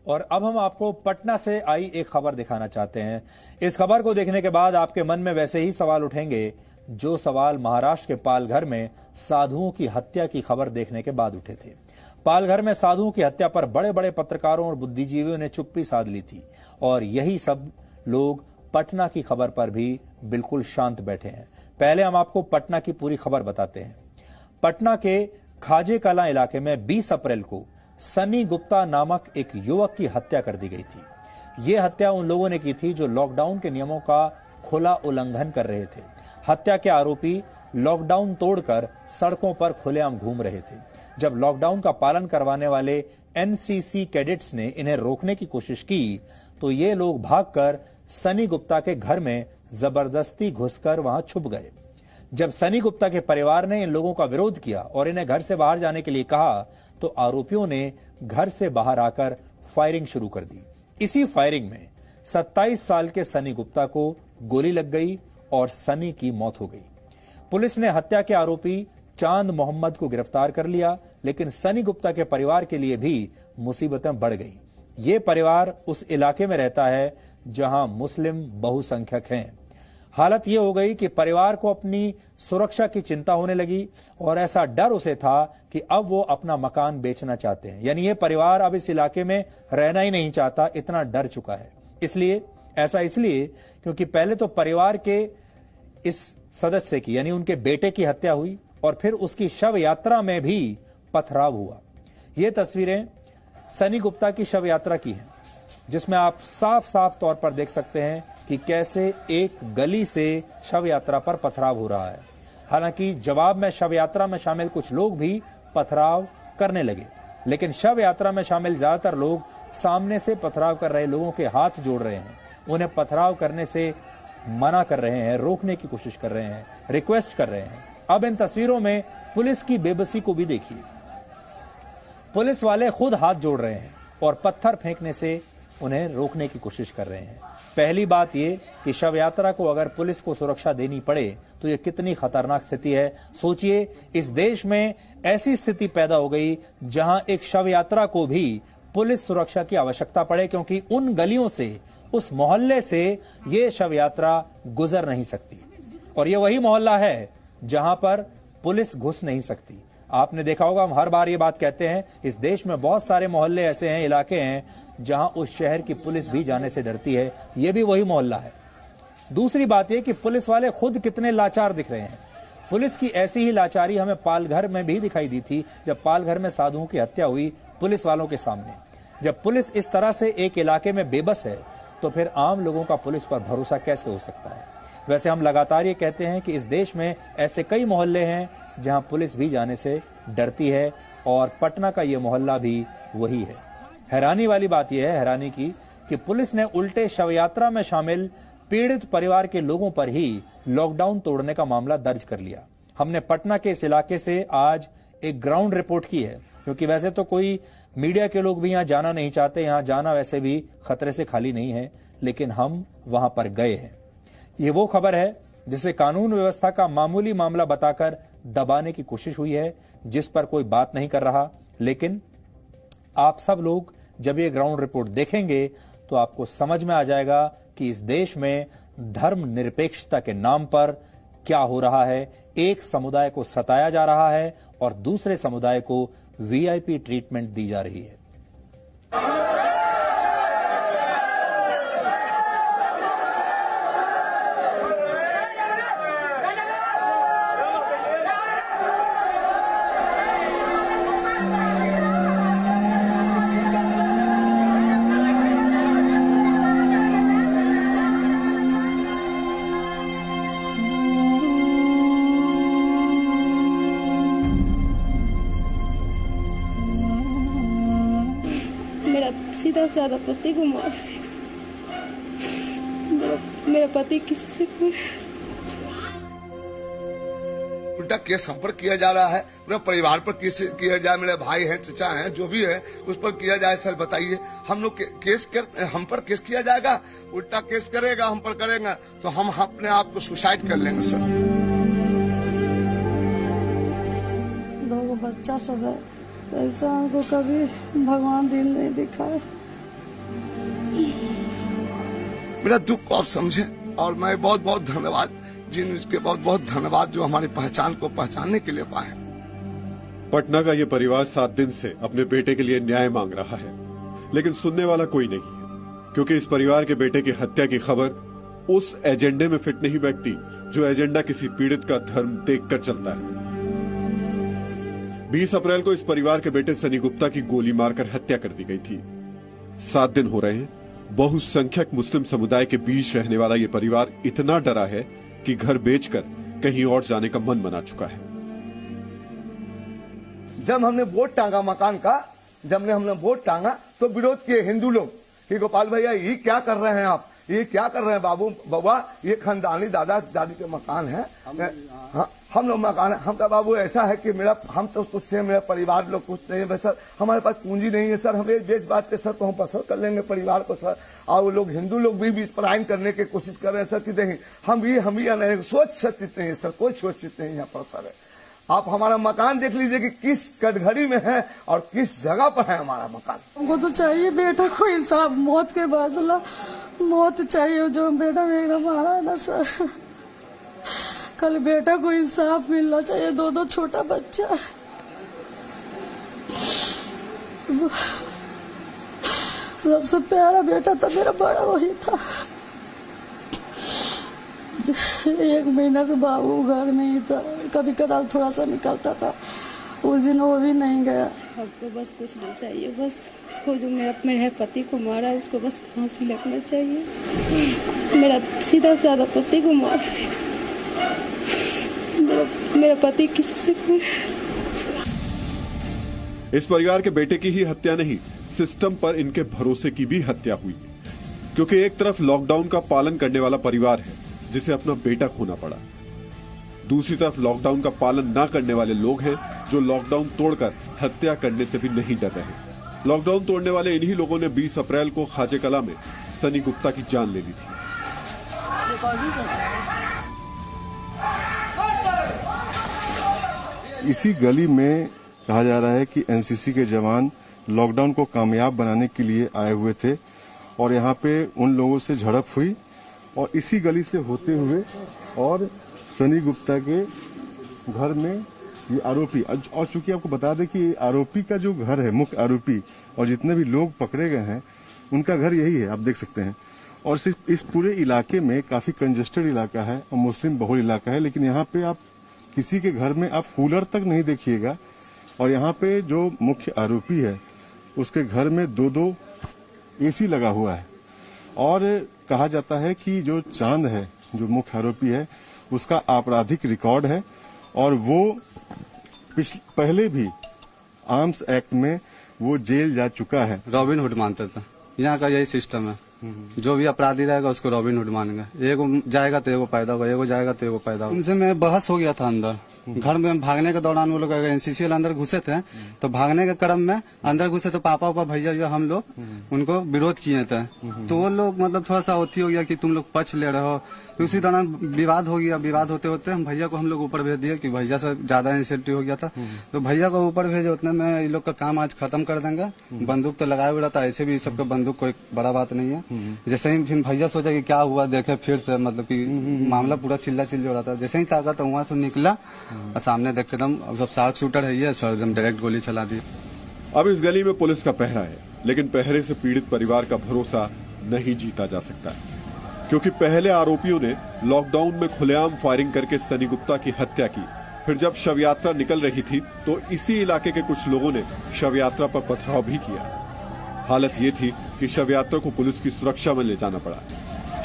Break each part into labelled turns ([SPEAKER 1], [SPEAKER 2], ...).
[SPEAKER 1] और अब हम आपको पटना से आई एक खबर दिखाना चाहते हैं। इस खबर को देखने के बाद आपके मन में वैसे ही सवाल उठेंगे जो सवाल महाराष्ट्र के पालघर में साधुओं की हत्या की खबर देखने के बाद उठे थे। पालघर में साधुओं की हत्या पर बड़े बड़े पत्रकारों और बुद्धिजीवियों ने चुप्पी साध ली थी और यही सब लोग पटना की खबर पर भी बिल्कुल शांत बैठे हैं। पहले हम आपको पटना की पूरी खबर बताते हैं। पटना के खाजे कला इलाके में 20 अप्रैल को सनी गुप्ता नामक एक युवक की हत्या कर दी गई थी। यह हत्या उन लोगों ने की थी जो लॉकडाउन के नियमों का खुला उल्लंघन कर रहे थे। हत्या के आरोपी लॉकडाउन तोड़कर सड़कों पर खुलेआम घूम रहे थे। जब लॉकडाउन का पालन करवाने वाले एनसीसी कैडेट्स ने इन्हें रोकने की कोशिश की तो ये लोग भागकर सनी गुप्ता के घर में जबरदस्ती घुसकर वहां छुप गए। जब सनी गुप्ता के परिवार ने इन लोगों का विरोध किया और इन्हें घर से बाहर जाने के लिए कहा तो आरोपियों ने घर से बाहर आकर फायरिंग शुरू कर दी। इसी फायरिंग में 27 साल के सनी गुप्ता को गोली लग गई और सनी की मौत हो गई। पुलिस ने हत्या के आरोपी चांद मोहम्मद को गिरफ्तार कर लिया, लेकिन सनी गुप्ता के परिवार के लिए भी मुसीबतें बढ़ गई। ये परिवार उस इलाके में रहता है जहां मुस्लिम बहुसंख्यक हैं। हालत यह हो गई कि परिवार को अपनी सुरक्षा की चिंता होने लगी और ऐसा डर उसे था कि अब वो अपना मकान बेचना चाहते हैं। यानी ये परिवार अब इस इलाके में रहना ही नहीं चाहता, इतना डर चुका है। इसलिए क्योंकि पहले तो परिवार के इस सदस्य की यानी उनके बेटे की हत्या हुई और फिर उसकी शव यात्रा में भी पथराव हुआ। ये तस्वीरें सनी गुप्ता की शव यात्रा की हैं, जिसमें आप साफ साफ तौर पर देख सकते हैं कि कैसे एक गली से शव यात्रा पर पथराव हो रहा है। हालांकि जवाब में शव यात्रा में शामिल कुछ लोग भी पथराव करने लगे, लेकिन शव यात्रा में शामिल ज्यादातर लोग सामने से पथराव कर रहे लोगों के हाथ जोड़ रहे हैं, उन्हें पथराव करने से मना कर रहे हैं, रोकने की कोशिश कर रहे हैं, रिक्वेस्ट कर रहे हैं। अब इन तस्वीरों में पुलिस की बेबसी को भी देखिए। पुलिस वाले खुद हाथ जोड़ रहे हैं और पत्थर फेंकने से उन्हें रोकने की कोशिश कर रहे हैं। पहली बात यह कि शव यात्रा को अगर पुलिस को सुरक्षा देनी पड़े तो यह कितनी खतरनाक स्थिति है। सोचिए, इस देश में ऐसी स्थिति पैदा हो गई जहां एक शव यात्रा को भी पुलिस सुरक्षा की आवश्यकता पड़े, क्योंकि उन गलियों से, उस मोहल्ले से ये शव यात्रा गुजर नहीं सकती। और ये वही मोहल्ला है जहां पर पुलिस घुस नहीं सकती। आपने देखा होगा, हम हर बार ये बात कहते हैं, इस देश में बहुत सारे मोहल्ले ऐसे हैं, इलाके हैं जहां उस शहर की पुलिस भी जाने से डरती है। ये भी वही मोहल्ला है। दूसरी बात यह कि पुलिस वाले खुद कितने लाचार दिख रहे हैं। पुलिस की ऐसी ही लाचारी हमें पालघर में भी दिखाई दी थी, जब पालघर में साधुओं की हत्या हुई पुलिस वालों के सामने। जब पुलिस इस तरह से एक इलाके में बेबस है तो फिर आम लोगों का पुलिस पर भरोसा कैसे हो सकता है। वैसे हम लगातार ये कहते हैं कि इस देश में ऐसे कई मोहल्ले हैं जहां पुलिस भी जाने से डरती है और पटना का ये मोहल्ला भी वही है। हैरानी वाली बात यह है, हैरानी की, कि पुलिस ने उल्टे शव यात्रा में शामिल पीड़ित परिवार के लोगों पर ही लॉकडाउन तोड़ने का मामला दर्ज कर लिया। हमने पटना के इस इलाके से आज एक ग्राउंड रिपोर्ट की है, क्योंकि वैसे तो कोई मीडिया के लोग भी यहां जाना नहीं चाहते, यहां जाना वैसे भी खतरे से खाली नहीं है, लेकिन हम वहां पर गए हैं। ये वो खबर है जिसे कानून व्यवस्था का मामूली मामला बताकर दबाने की कोशिश हुई है, जिस पर कोई बात नहीं कर रहा। लेकिन आप सब लोग जब ये ग्राउंड रिपोर्ट देखेंगे तो आपको समझ में आ जाएगा कि इस देश में धर्मनिरपेक्षता के नाम पर क्या हो रहा है। एक समुदाय को सताया जा रहा है और दूसरे समुदाय को वीआईपी ट्रीटमेंट दी जा रही है।
[SPEAKER 2] सीधा साधा पति को मार मेरा पति किसी से कोई
[SPEAKER 3] उल्टा केस हम पर किया जा रहा है, मेरे परिवार पर केस किया जाए, मेरे भाई हैं, चचा हैं, जो भी है उस पर किया जाए। सर बताइए, हम लोग हम पर केस किया जाएगा, उल्टा केस करेगा, हम पर करेगा तो हम अपने आप को सुसाइड कर लेंगे। सर
[SPEAKER 2] 2 बच्चा सब है, ऐसा हमको कभी भगवान दिन नहीं दिखा है।
[SPEAKER 3] मेरा दुख को आप समझें। और मैं बहुत बहुत धन्यवाद इसके बहुत बहुत धन्यवाद जो हमारी पहचान को पहचानने के लिए पाए।
[SPEAKER 4] पटना का ये परिवार 7 दिन से अपने बेटे के लिए न्याय मांग रहा है, लेकिन सुनने वाला कोई नहीं है, क्योंकि इस परिवार के बेटे की हत्या की खबर उस एजेंडे में फिट नहीं बैठती जो एजेंडा किसी पीड़ित का धर्म देखकर चलता है। 20 अप्रैल को इस परिवार के बेटे सनी गुप्ता की गोली मारकर हत्या कर दी गई थी। 7 दिन हो रहे हैं। बहुसंख्यक मुस्लिम समुदाय के बीच रहने वाला ये परिवार इतना डरा है कि घर बेचकर कहीं और जाने का मन बना चुका है।
[SPEAKER 3] जब हमने वोट टांगा मकान का, जब हमने वोट टांगा तो विरोध किए हिंदू लोग कि गोपाल भैया ये क्या कर रहे हैं आप, ये क्या कर रहे हैं बाबू बाबा, ये खानदानी दादा दादी के मकान है। हाँ, हम लोग मकान है। हम कहा बाबू ऐसा है कि हम तो कुछ से मेरा परिवार लोग कुछ नहीं है सर, हमारे पास पूंजी नहीं है सर, हम एक बेच बात के सर तो हम बसर कर लेंगे परिवार को सर। और वो लोग हिंदू लोग भी पलायन करने की कोशिश कर रहे हैं सर कि नहीं हम भी नहीं, सोच सकते नहीं सर, कोई सोच नहीं यहाँ पर सर। आप हमारा मकान देख लीजिए कि किस कटघड़ी में है और किस जगह पर है हमारा मकान।
[SPEAKER 5] हमको तो चाहिए बेटा को इंसाफ, मौत के बदला मौत चाहिए। जो बेटा मेरा मारा है ना सर, कल बेटा को इंसाफ मिलना चाहिए। 2 छोटा बच्चा है। सबसे प्यारा बेटा तो मेरा बड़ा वही था। 1 महीना से बाबू घर में ही था, कभी कदार थोड़ा सा निकलता था, उस दिन वो भी नहीं गया।
[SPEAKER 2] आपको बस कुछ नहीं चाहिए, बस उसको जो मेरे पति को मारा है उसको बस फांसी लगना चाहिए। मेरा सीधा साधा पति को मार, मेरा पति किसी से कोई।
[SPEAKER 4] इस परिवार के बेटे की ही हत्या नहीं, सिस्टम पर इनके भरोसे की भी हत्या हुई, क्योंकि एक तरफ लॉकडाउन का पालन करने वाला परिवार है जिसे अपना बेटा खोना पड़ा, दूसरी तरफ लॉकडाउन का पालन न करने वाले लोग हैं जो लॉकडाउन तोड़कर हत्या करने से भी नहीं डर रहे। लॉकडाउन तोड़ने वाले इन्हीं लोगों ने 20 अप्रैल को खाजे कला में सनी गुप्ता की जान ले ली थी।
[SPEAKER 6] इसी गली में कहा जा रहा है कि एनसीसी के जवान लॉकडाउन को कामयाब बनाने के लिए आए हुए थे और यहाँ पे उन लोगों से झड़प हुई और इसी गली से होते हुए और सनी गुप्ता के घर में ये आरोपी, और चूंकि आपको बता दें कि आरोपी का जो घर है, मुख्य आरोपी और जितने भी लोग पकड़े गए हैं उनका घर यही है, आप देख सकते हैं। और सिर्फ इस पूरे इलाके में काफी कंजेस्टेड इलाका है और मुस्लिम बहुल इलाका है, लेकिन यहाँ पे आप किसी के घर में आप कूलर तक नहीं देखिएगा। और यहाँ पे जो मुख्य आरोपी है उसके घर में 2 एसी लगा हुआ है और कहा जाता है कि जो चांद है, जो मुख्य आरोपी है, उसका आपराधिक रिकॉर्ड है और वो पहले भी आर्म्स एक्ट में वो जेल जा चुका है।
[SPEAKER 7] रॉबिन हुड मानता था, यहाँ का यही सिस्टम है, जो भी अपराधी रहेगा उसको रॉबिन हुड मानेगा। एगो जाएगा तो एगो पैदा होगा, एगो जाएगा तो एगो पैदा होगा। उनसे मैं बहस हो गया था अंदर घर में। भागने के दौरान वो लोग एनसीसी वाले अंदर घुसे थे, तो भागने के क्रम में अंदर घुसे तो पापा भैया हम लोग उनको विरोध किए थे। तो वो लोग मतलब थोड़ा सा होती हो गया कि तुम लोग पक्ष ले रहे हो, तो उसी दौरान विवाद हो गया। विवाद होते होते हम भैया को हम लोग ऊपर भेज दिए कि भैया से ज्यादा इनिशिएटिव हो गया था, तो भैया को ऊपर भेजे। उतने में ये लोग का काम आज खत्म कर देंगे। बंदूक तो लगाया हुआ था, ऐसे भी सबका बंदूक कोई बड़ा बात नहीं है। जैसे ही फिर भैया सोचा कि क्या हुआ, देखे फिर से मतलब कि मामला पूरा चिल्ला चिल्ली हो रहा था। जैसे ही ताकत वहां से निकला और सामने देख के एकदम सब शार्प शूटर है ये सर, एकदम डायरेक्ट गोली चला दी।
[SPEAKER 4] अब इस गली में पुलिस का पहरा है, लेकिन पहरे से पीड़ित परिवार का भरोसा नहीं जीता जा सकता, क्योंकि पहले आरोपियों ने लॉकडाउन में खुलेआम फायरिंग करके सनी गुप्ता की हत्या की। फिर जब शव यात्रा निकल रही थी तो इसी इलाके के कुछ लोगों ने शव यात्रा पर पथराव भी किया। हालत ये थी कि शव यात्रा को पुलिस की सुरक्षा में ले जाना पड़ा।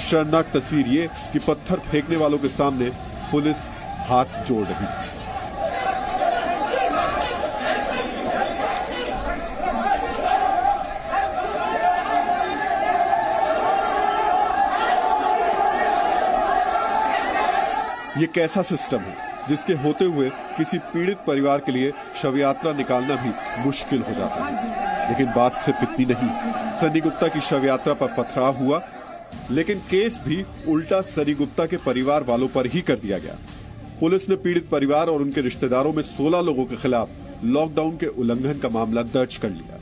[SPEAKER 4] शर्मनाक तस्वीर ये कि पत्थर फेंकने वालों के सामने पुलिस हाथ जोड़ रही थी। ये कैसा सिस्टम है जिसके होते हुए किसी पीड़ित परिवार के लिए शव यात्रा निकालना भी मुश्किल हो जाता है। लेकिन बात सिर्फ इतनी नहीं, सनी गुप्ता की शव यात्रा पर पथराव हुआ, लेकिन केस भी उल्टा सनी गुप्ता के परिवार वालों पर ही कर दिया गया। पुलिस ने पीड़ित परिवार और उनके रिश्तेदारों में 16 लोगों के खिलाफ लॉकडाउन के उल्लंघन का मामला दर्ज कर लिया।